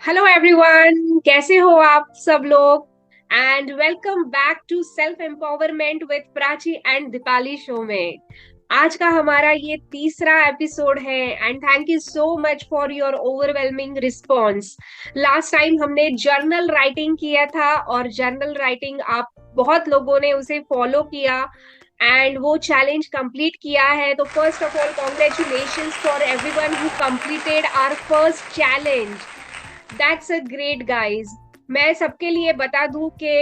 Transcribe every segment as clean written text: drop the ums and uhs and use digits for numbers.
Hello everyone, कैसे हो आप सब लोग। And welcome back to self empowerment with Prachi and Deepali show में। आज का हमारा ये तीसरा एपिसोड है and thank you so much for your overwhelming response. Last time हमने जर्नल राइटिंग किया था और जर्नल राइटिंग आप बहुत लोगों ने उसे फॉलो किया एंड वो चैलेंज कंप्लीट किया है। तो first of all congratulations for everyone who completed our first challenge. That's a great guys. मैं सबके लिए बता दूं कि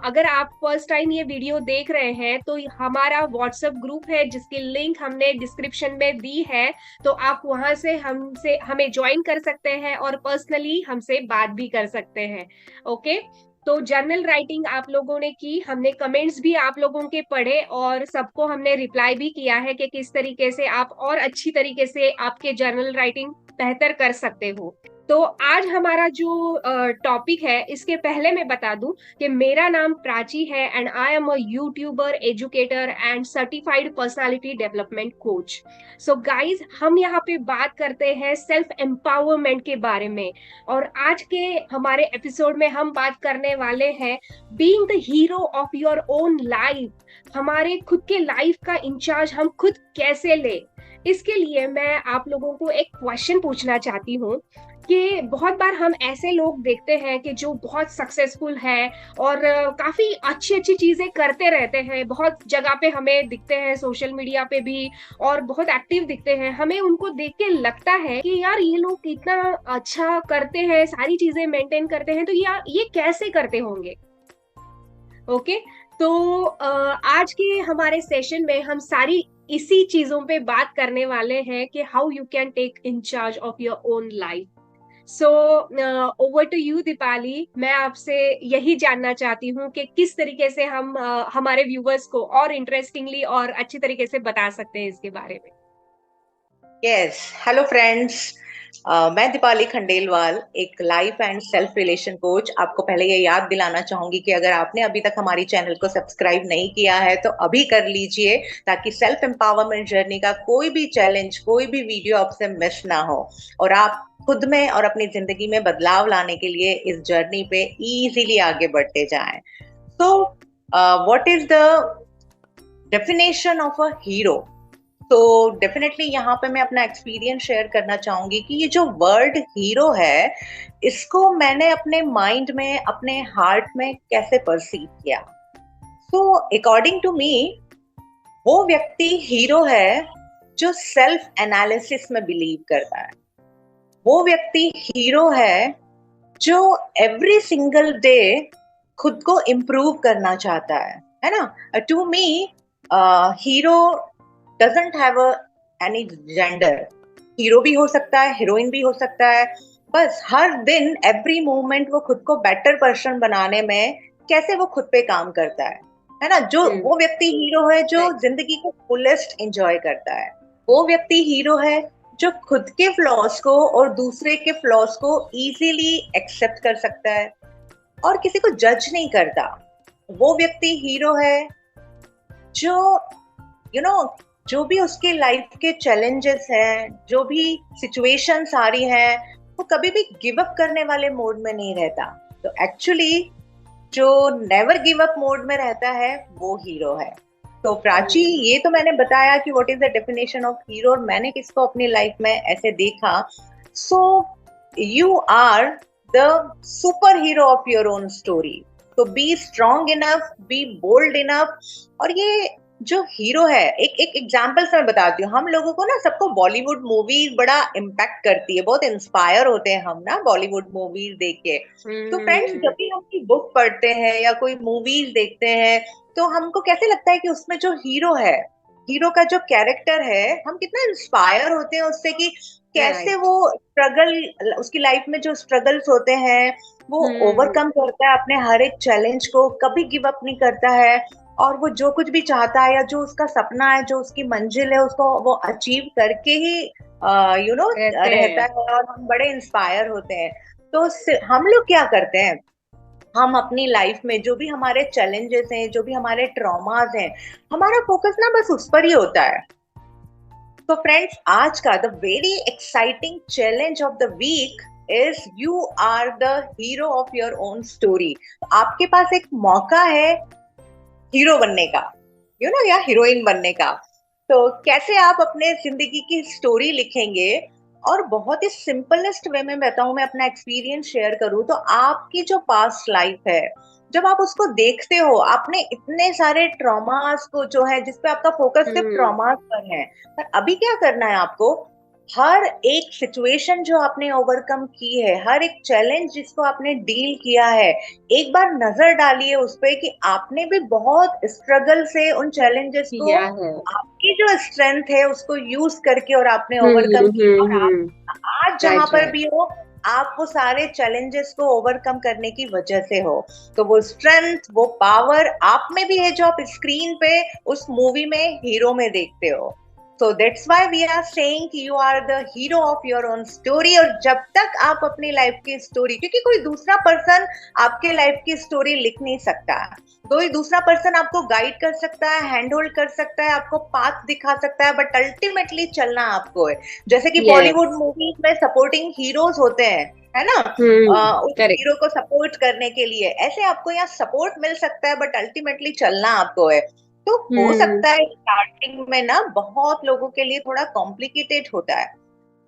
अगर आप फर्स्ट टाइम ये वीडियो देख रहे हैं तो हमारा व्हाट्सएप ग्रुप है जिसकी लिंक हमने डिस्क्रिप्शन में दी है। तो आप वहां से हमसे हमें ज्वाइन कर सकते हैं और पर्सनली हमसे बात भी कर सकते हैं। ओके। तो जर्नल राइटिंग आप लोगों ने की, हमने कमेंट्स भी आप लोगों के पढ़े और सबको हमने रिप्लाई भी किया है कि किस तरीके से आप और अच्छी तरीके से आपके जर्नल राइटिंग बेहतर कर सकते हो। तो आज हमारा जो टॉपिक है, इसके पहले मैं बता दूं कि मेरा नाम प्राची है and I am a YouTuber, educator and certified personality development coach. So guys, हम यहाँ पे बात करते हैं सेल्फ एम्पावरमेंट के बारे में। और आज के हमारे एपिसोड में हम बात करने वाले हैं being the hero of your own life. हमारे खुद के लाइफ का इंचार्ज हम खुद कैसे ले। इसके लिए मैं आप लोगों को एक क्वेश्चन पूछना चाहती हूँ कि बहुत बार हम ऐसे लोग देखते हैं कि जो बहुत सक्सेसफुल है और काफी अच्छी अच्छी चीजें करते रहते हैं, बहुत जगह पे हमें दिखते हैं, सोशल मीडिया पे भी, और बहुत एक्टिव दिखते हैं। हमें उनको देख के लगता है कि यार ये लोग इतना अच्छा करते हैं, सारी चीजें मेंटेन करते हैं, तो यार ये कैसे करते होंगे। ओके। तो आज के हमारे सेशन में हम सारी इसी चीजों पे बात करने वाले हैं कि how you can take in charge of your own life. So over to you Deepali. मैं आपसे यही जानना चाहती हूँ कि किस तरीके से हम हमारे व्यूवर्स को और इंटरेस्टिंगली और अच्छी तरीके से बता सकते हैं इसके बारे में। Yes, hello friends. मैं दीपाली खंडेलवाल, एक life and self relation coach. आपको पहले ये याद दिलाना चाहूंगी कि अगर आपने अभी तक हमारी चैनल को सब्सक्राइब नहीं किया है तो अभी कर लीजिए, ताकि सेल्फ एम्पावरमेंट जर्नी का कोई भी चैलेंज, कोई भी वीडियो आपसे मिस ना हो और आप खुद में और अपनी जिंदगी में बदलाव लाने के लिए इस जर्नी पे इजीली आगे बढ़ते जाएं। So what is the definition of a hero? तो डेफिनेटली यहाँ पे मैं अपना एक्सपीरियंस शेयर करना चाहूंगी कि ये जो वर्ड हीरो है, इसको मैंने अपने माइंड में, अपने हार्ट में कैसे परसीव किया। सो अकॉर्डिंग टू मी, वो व्यक्ति हीरो है जो सेल्फ एनालिसिस में बिलीव करता है। वो व्यक्ति हीरो है जो एवरी सिंगल डे खुद को इम्प्रूव करना चाहता है ना। To me, hero doesn't have any gender. Hero भी हो सकता है, हीरोइन भी हो सकता है। बस हर दिन, एवरी मोमेंट वो खुद को बेटर पर्सन बनाने में कैसे वो खुद पे काम करता है ना। जो वो व्यक्ति हीरो है जो जिंदगी को फुलेस्ट एंजॉय करता है। वो व्यक्ति हीरो है जो खुद के फ्लॉज को और दूसरे के फ्लॉज को इजीली एक्सेप्ट कर सकता है और किसी को जज नहीं करता। वो व्यक्ति हीरो है जो यू you नो know, जो भी उसके लाइफ के चैलेंजेस हैं, जो भी सिचुएशंस आ रही हैं, वो कभी भी गिव अप करने वाले मोड में नहीं रहता। तो एक्चुअली जो नेवर गिव अप मोड में रहता है वो हीरो है। तो प्राची, ये तो मैंने बताया कि what is the definition of hero और मैंने किसको अपनी लाइफ में ऐसे देखा। So you are the superhero of your own story. तो be strong enough, be bold enough. और ये जो हीरो है, एक एग्जांपल से मैं बताती हूँ। हम लोगों को ना, सबको बॉलीवुड मूवीज बड़ा इम्पैक्ट करती है, बहुत इंस्पायर होते हैं हम ना बॉलीवुड मूवीज देख के। तो फ्रेंड्स, जब भी हम कोई बुक पढ़ते हैं या कोई मूवीज देखते हैं तो हमको कैसे लगता है कि उसमें जो हीरो है, हीरो का जो कैरेक्टर है, हम कितना इंस्पायर होते हैं उससे कि कैसे वो स्ट्रगल, उसकी लाइफ में जो स्ट्रगल्स होते हैं वो ओवरकम करता है अपने हर एक चैलेंज को, कभी गिव अप नहीं करता है और वो जो कुछ भी चाहता है या जो उसका सपना है, जो उसकी मंजिल है, उसको वो अचीव करके ही रहता है और हम बड़े इंस्पायर होते हैं। तो हम लोग क्या करते हैं, हम अपनी लाइफ में जो भी हमारे चैलेंजेस हैं, जो भी हमारे ट्रॉमास हैं, हमारा फोकस ना बस उस पर ही होता है। तो फ्रेंड्स, आज का the very exciting challenge of the week is you are the hero of your own story. आपके पास एक मौका है हीरो बनने का, या हीरोइन बनने का। तो कैसे आप अपने जिंदगी की स्टोरी लिखेंगे? और बहुत ही सिंपलेस्ट वे में बताऊं, मैं अपना एक्सपीरियंस शेयर करूं तो आपकी जो पास्ट लाइफ है, जब आप उसको देखते हो, आपने इतने सारे ट्रॉमास को जो है, जिसपे आपका फोकस सिर्फ ट्रॉमास पर है, पर अभी क्या करना है आपको? हर एक सिचुएशन जो आपने ओवरकम की है, हर एक चैलेंज जिसको आपने डील किया है, एक बार नजर डालिए उस पे कि आपने भी बहुत स्ट्रगल से उन चैलेंजेस को, किया है। आपकी जो स्ट्रेंथ है उसको यूज करके और आपने ओवरकम किया। और आप आज जहां राइट पर राइट। भी हो, आप वो सारे चैलेंजेस को ओवरकम करने की वजह से हो। तो वो स्ट्रेंथ, वो पावर आप में भी है, जो आप स्क्रीन पे उस मूवी में हीरो में देखते हो। So that's why we are saying कि you are the hero of your own story। और जब तक आप अपनी लाइफ की स्टोरी, क्योंकि कोई दूसरा पर्सन आपके लाइफ की स्टोरी लिख नहीं सकता, कोई दूसरा पर्सन आपको गाइड कर सकता है, हैंड होल्ड कर सकता है, आपको पाथ दिखा सकता है, बट अल्टीमेटली चलना आपको है। जैसे कि यस। बॉलीवुड मूवीज में सपोर्टिंग हीरोज होते हैं, है ना, उस करेक्ट। हीरो को सपोर्ट करने के लिए, ऐसे आपको यहाँ सपोर्ट मिल सकता है, बट अल्टीमेटली चलना आपको है। तो हो हम्म। सकता है स्टार्टिंग में ना बहुत लोगों के लिए थोड़ा कॉम्प्लिकेटेड होता है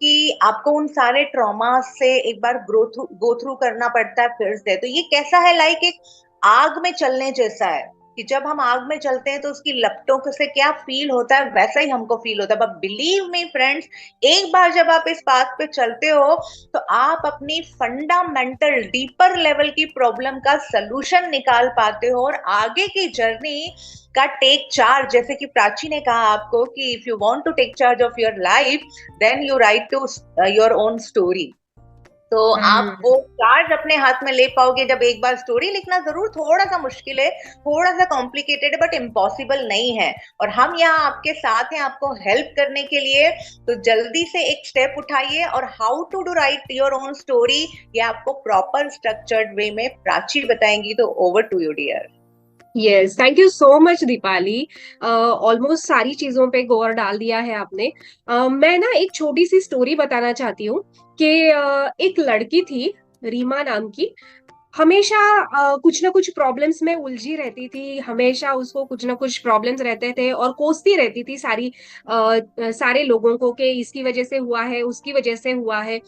कि आपको उन सारे ट्रॉमा से एक बार गो थ्रू करना पड़ता है फिर से। तो ये कैसा है, लाइक एक आग में चलने जैसा है, कि जब हम आग में चलते हैं तो उसकी लपटों से क्या फील होता है, वैसा ही हमको फील होता है। बट बिलीव मी फ्रेंड्स, एक बार जब आप इस पाथ पे चलते हो, तो आप अपनी फंडामेंटल डीपर लेवल की प्रॉब्लम का सलूशन निकाल पाते हो, और आगे की जर्नी का टेक चार्ज, जैसे कि प्राची ने कहा आपको कि if you want to take charge of your life, then you write to your own story. तो आप वो चार्ज अपने हाथ में ले पाओगे जब एक बार स्टोरी लिखना जरूर थोड़ा सा मुश्किल है, थोड़ा सा कॉम्प्लिकेटेड है, बट इम्पॉसिबल नहीं है। और हम यहाँ आपके साथ हैं आपको हेल्प करने के लिए। तो जल्दी से एक स्टेप उठाइए, और how to do write your own story ये आपको प्रॉपर स्ट्रक्चर्ड वे में प्राची बताएंगी। तो over to you dear. Yes, thank you so much Deepali. Almost सारी चीजों पे गौर डाल दिया है आपने। मैं ना एक छोटी सी स्टोरी बताना चाहती हूँ कि एक लड़की थी, रीमा नाम की। हमेशा कुछ ना कुछ प्रॉब्लम्स में उलझी रहती थी, हमेशा उसको कुछ ना कुछ प्रॉब्लम्स रहते थे और कोसती रहती थी सारे लोगों को कि इसकी वजह से हुआ है, उसकी वजह से हुआ है।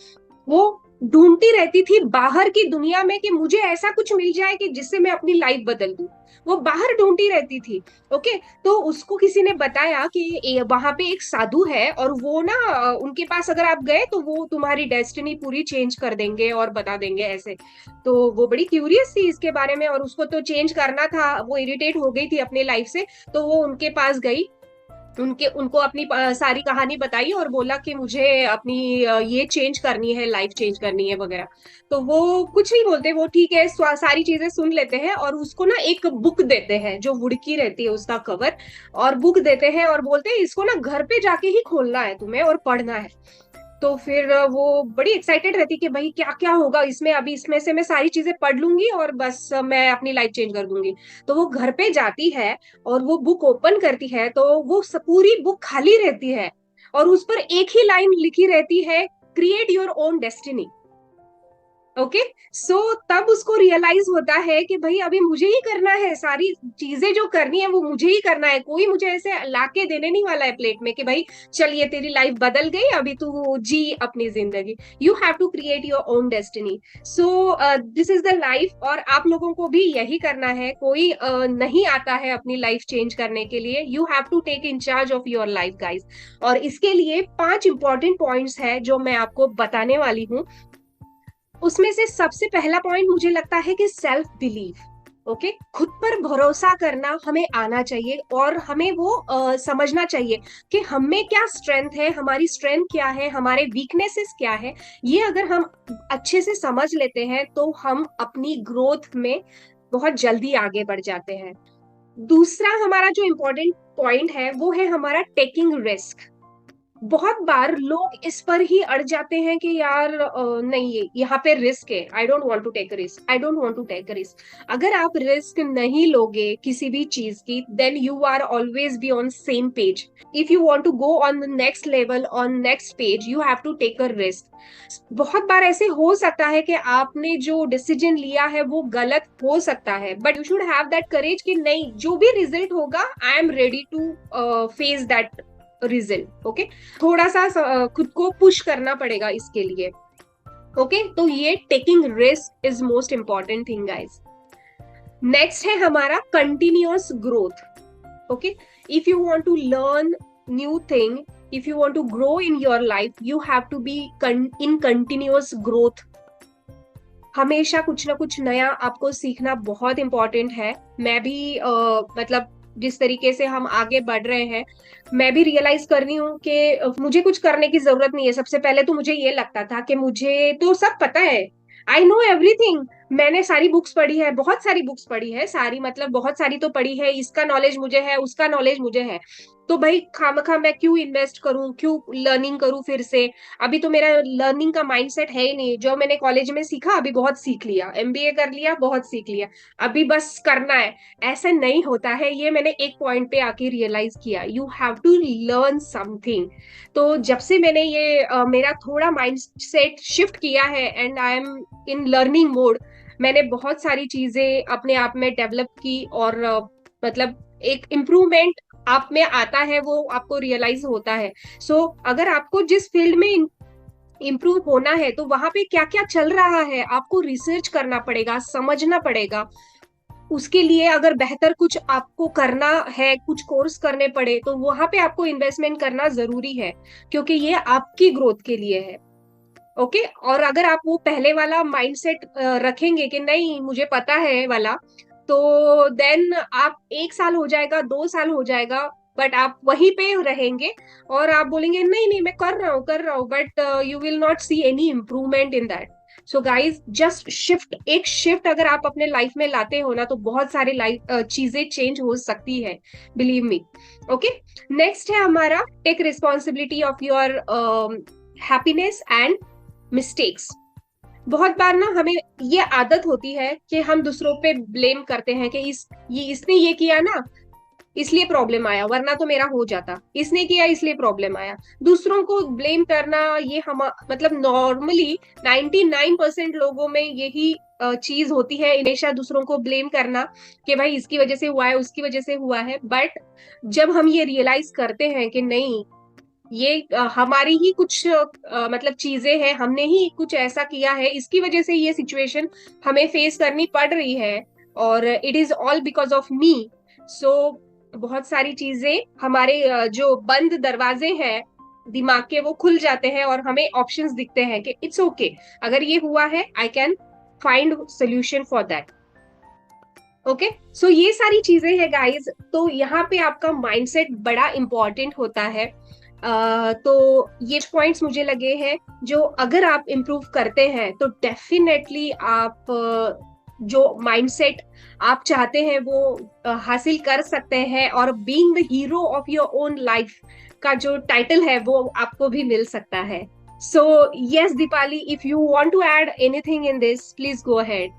वो ढूंढती रहती थी बाहर की दुनिया में कि मुझे ऐसा कुछ मिल जाए कि जिससे मैं अपनी लाइफ बदल दूं। वो बाहर ढूंढती रहती थी। ओके। तो उसको किसी ने बताया कि वहां पे एक साधु है और वो ना उनके पास अगर आप गए तो वो तुम्हारी डेस्टिनी पूरी चेंज कर देंगे और बता देंगे ऐसे। तो वो बड़ी क्यूरियस थी इसके बारे में और उसको तो चेंज करना था, वो इरिटेट हो गई थी अपनी लाइफ से। तो वो उनके पास गई, उनको अपनी सारी कहानी बताई और बोला कि मुझे अपनी ये चेंज करनी है, लाइफ चेंज करनी है वगैरह। तो वो कुछ नहीं बोलते, वो ठीक है, सारी चीजें सुन लेते हैं और उसको ना एक बुक देते हैं जो वुडकी रहती है उसका कवर, और बुक देते हैं और बोलते हैं इसको ना घर पे जाके ही खोलना है तुम्हें और पढ़ना है। तो फिर वो बड़ी एक्साइटेड रहती कि भाई क्या क्या होगा इसमें, अभी इसमें से मैं सारी चीजें पढ़ लूंगी और बस मैं अपनी लाइफ चेंज कर दूंगी। तो वो घर पे जाती है और वो बुक ओपन करती है तो वो पूरी बुक खाली रहती है और उस पर एक ही लाइन लिखी रहती है, create your own destiny. Okay. So तब उसको रियलाइज होता है कि भाई अभी मुझे ही करना है, सारी चीजें जो करनी है वो मुझे ही करना है, कोई मुझे ऐसे लाके देने नहीं वाला है प्लेट में कि भाई चलिए तेरी लाइफ बदल गई अभी तू जी अपनी जिंदगी। You have to create your own destiny. So this is the life, और आप लोगों को भी यही करना है। कोई नहीं आता है अपनी लाइफ चेंज करने के लिए, you have to take in charge of your life guys. और इसके लिए 5 इंपॉर्टेंट पॉइंट्स है जो मैं आपको बताने वाली हूँ। उसमें से सबसे पहला पॉइंट मुझे लगता है कि सेल्फ बिलीफ। ओके, खुद पर भरोसा करना हमें आना चाहिए और हमें वो समझना चाहिए कि हम में क्या स्ट्रेंथ है, हमारी स्ट्रेंथ क्या है, हमारे वीकनेसेस क्या है। ये अगर हम अच्छे से समझ लेते हैं तो हम अपनी ग्रोथ में बहुत जल्दी आगे बढ़ जाते हैं। दूसरा हमारा जो इम्पोर्टेंट पॉइंट है वो है हमारा टेकिंग रिस्क। बहुत बार लोग इस पर ही अड़ जाते हैं कि यार नहीं, ये यहाँ पे रिस्क है, I don't want to take risk, I don't want to take risk. अगर आप रिस्क नहीं लोगे किसी भी चीज की, then you are always be on same page. If you want to go on the next level, on next page, you have to take a risk. बहुत बार ऐसे हो सकता है कि आपने जो डिसीजन लिया है वो गलत हो सकता है, but you should have that courage कि नहीं, जो भी रिजल्ट होगा I am ready to face that result. Okay, थोड़ा सा खुद को पुश करना पड़ेगा इसके लिए। ओके, तो ये taking risk is most important thing guys. Next है हमारा continuous growth. Okay, if you want to learn new thing, if you want to grow in your life, you have to be in continuous growth. हमेशा कुछ ना कुछ नया आपको सीखना बहुत इंपॉर्टेंट है। मैं भी मतलब जिस तरीके से हम आगे बढ़ रहे हैं, मैं भी रियलाइज कर रही हूँ कि मुझे कुछ करने की जरूरत नहीं है। सबसे पहले तो मुझे ये लगता था कि मुझे तो सब पता है, आई नो एवरीथिंग। मैंने सारी बुक्स पढ़ी है, बहुत सारी बुक्स पढ़ी है, सारी मतलब बहुत सारी तो पढ़ी है, इसका नॉलेज मुझे है, उसका नॉलेज मुझे है, तो भाई खामखा मैं क्यों इन्वेस्ट करूं, क्यों लर्निंग करूं फिर से। अभी तो मेरा लर्निंग का माइंडसेट है ही नहीं। जो मैंने कॉलेज में सीखा अभी बहुत सीख लिया, एमबीए कर लिया बहुत सीख लिया, अभी बस करना है। ऐसे नहीं होता है, ये मैंने एक पॉइंट पे आके रियलाइज किया, you have to learn something. तो जब से मैंने ये मेरा थोड़ा माइंड सेट शिफ्ट किया है and I am in learning mode, मैंने बहुत सारी चीजें अपने आप में डेवलप की, और मतलब एक इम्प्रूवमेंट आप में आता है, वो आपको रियलाइज होता है। सो अगर आपको जिस फील्ड में इम्प्रूव होना है, तो वहां पे क्या क्या चल रहा है आपको रिसर्च करना पड़ेगा, समझना पड़ेगा। उसके लिए अगर बेहतर कुछ आपको करना है, कुछ कोर्स करने पड़े, तो वहां पे आपको इन्वेस्टमेंट करना जरूरी है, क्योंकि ये आपकी ग्रोथ के लिए है। ओके, और अगर आप वो पहले वाला माइंडसेट रखेंगे कि नहीं मुझे पता है वाला, तो देन आप 1 साल हो जाएगा, 2 साल हो जाएगा, बट आप वहीं पे रहेंगे और आप बोलेंगे नहीं नहीं मैं कर रहा हूँ, but you will not see any improvement in that. So guys, just shift, एक शिफ्ट अगर आप अपने लाइफ में लाते हो ना, तो बहुत सारी लाइफ चीजें चेंज हो सकती है, बिलीव मी। ओके, नेक्स्ट है हमारा take responsibility of your happiness and mistakes. बहुत बार ना हमें ये आदत होती है कि हम दूसरों पे ब्लेम करते हैं कि इसने ये किया ना इसलिए प्रॉब्लम आया, वरना तो मेरा हो जाता, इसने किया इसलिए प्रॉब्लम आया। दूसरों को ब्लेम करना, ये हम मतलब नॉर्मली 99% लोगों में यही चीज होती है, हमेशा दूसरों को ब्लेम करना कि भाई इसकी वजह से हुआ है, उसकी वजह से हुआ है। बट जब हम ये रियलाइज करते हैं कि नहीं, ये हमारी ही कुछ मतलब चीजें हैं, हमने ही कुछ ऐसा किया है, इसकी वजह से ये सिचुएशन हमें फेस करनी पड़ रही है, और it is all because of me. So बहुत सारी चीजें हमारे जो बंद दरवाजे हैं दिमाग के, वो खुल जाते हैं और हमें ऑप्शंस दिखते हैं कि इट्स ओके, अगर ये हुआ है I can find solution for that. Okay, so ये सारी चीजें हैं गाइस। तो यहाँ पे आपका माइंडसेट बड़ा इंपॉर्टेंट होता है। तो ये पॉइंट्स मुझे लगे हैं, जो अगर आप इम्प्रूव करते हैं तो डेफिनेटली आप जो माइंडसेट आप चाहते हैं वो हासिल कर सकते हैं, और being the hero of your own life का जो टाइटल है वो आपको भी मिल सकता है। So yes Deepali, if you want to add anything in this, please go ahead.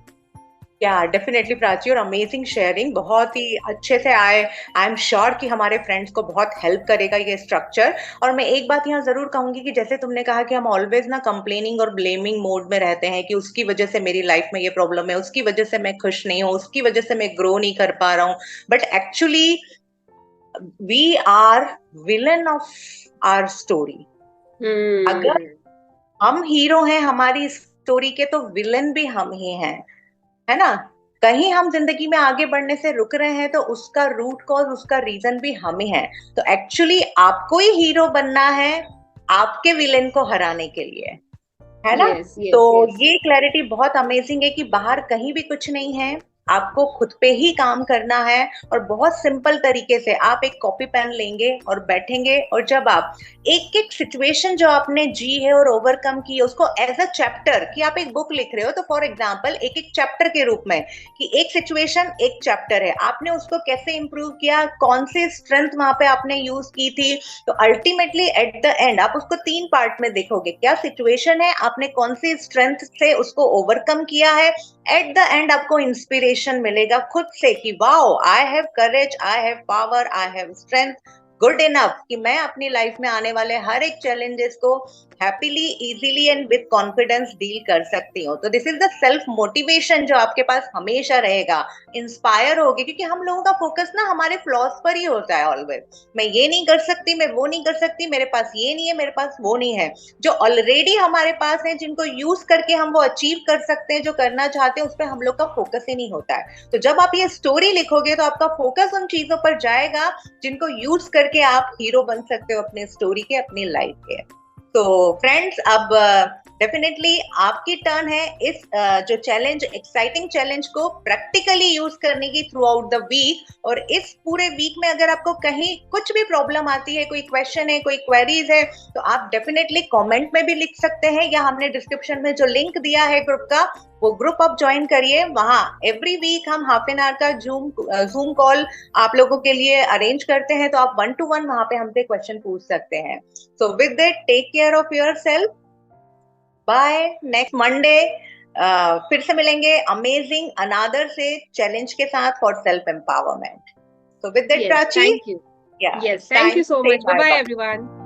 Yeah definitely Prachi, और अमेजिंग शेयरिंग, बहुत ही अच्छे से आए। आई एम श्योर कि हमारे फ्रेंड्स को बहुत हेल्प करेगा ये स्ट्रक्चर। और मैं एक बात यहाँ जरूर कहूंगी कि जैसे तुमने कहा कि हम ऑलवेज ना कंप्लेनिंग और ब्लेमिंग मोड में रहते हैं कि उसकी वजह से मेरी लाइफ में ये प्रॉब्लम है, उसकी वजह से मैं खुश नहीं हूँ, उसकी वजह से मैं ग्रो नहीं कर पा रहा हूँ। But actually we are villain of our story. अगर हम हीरो हैं हमारी स्टोरी के, तो विलन भी हम ही हैं, है ना। कहीं हम जिंदगी में आगे बढ़ने से रुक रहे हैं तो उसका रूट कॉज, उसका रीजन भी हम ही है। तो एक्चुअली आपको ही हीरो बनना है आपके विलेन को हराने के लिए, है ना। यस तो यस यस। ये क्लैरिटी बहुत अमेजिंग है कि बाहर कहीं भी कुछ नहीं है, आपको खुद पे ही काम करना है। और बहुत सिंपल तरीके से आप एक कॉपी पेन लेंगे और बैठेंगे, और जब आप एक एक सिचुएशन जो आपने जी है और ओवरकम की है उसको एज अ चैप्टर, कि आप एक बुक लिख रहे हो तो फॉर एग्जाम्पल एक एक चैप्टर के रूप में, कि एक सिचुएशन एक चैप्टर है, आपने उसको कैसे इंप्रूव किया, कौन सी स्ट्रेंथ वहां पे आपने यूज की थी, तो अल्टीमेटली एट द एंड आप उसको 3 पार्ट में देखोगे, क्या सिचुएशन है, आपने कौन सी स्ट्रेंथ से उसको ओवरकम किया है। एट द एंड आपको इंस्पिरेशन मिलेगा खुद से कि wow, I have courage, I have power, I have strength good enough कि मैं अपनी लाइफ में आने वाले हर एक चैलेंजेस को happily, easily and with confidence deal कर सकती हूँ। तो this is the self motivation जो आपके पास हमेशा रहेगा, इंस्पायर होगी, क्योंकि हम लोगों का फोकस ना हमारे फ्लॉज पर ही होता है ऑलवेज। मैं ये नहीं कर सकती, मैं वो नहीं कर सकती, मेरे पास ये नहीं है, मेरे पास वो नहीं है। जो ऑलरेडी हमारे पास है, जिनको यूज करके हम वो अचीव कर सकते हैं, जो करना चाहते हैं, उस पर हम लोग का फोकस ही नहीं होता है। तो जब आप ये स्टोरी लिखोगे तो आपका फोकस उन चीजों पर जाएगा जिनको यूज करके आप हीरो बन सकते हो अपने स्टोरी के, अपनी लाइफ के। तो फ्रेंड्स, अब डेफिनेटली आपकी टर्न है इस जो चैलेंज, एक्साइटिंग चैलेंज को प्रैक्टिकली यूज करने की थ्रू आउट द वीक। और इस पूरे वीक में अगर आपको कहीं कुछ भी प्रॉब्लम आती है, कोई क्वेश्चन है, कोई क्वेरीज है, तो आप डेफिनेटली कमेंट में भी लिख सकते हैं, या हमने डिस्क्रिप्शन में जो लिंक दिया है ग्रुप का, वो ग्रुप आप ज्वाइन करिए। वहां एवरी वीक हम हाफ एन आवर का जूम कॉल आप लोगों के लिए अरेंज करते हैं, तो आप 1-to-1 वहां पे हमसे क्वेश्चन पूछ सकते हैं। So with it, take care of your self, bye, next Monday फिर से मिलेंगे अमेजिंग अनादर से चैलेंज के साथ for self empowerment. So with that, Yes, Prachi, thank you. yeah, Yes, thank you thanks. so Say much. Bye bye bye, bye. everyone.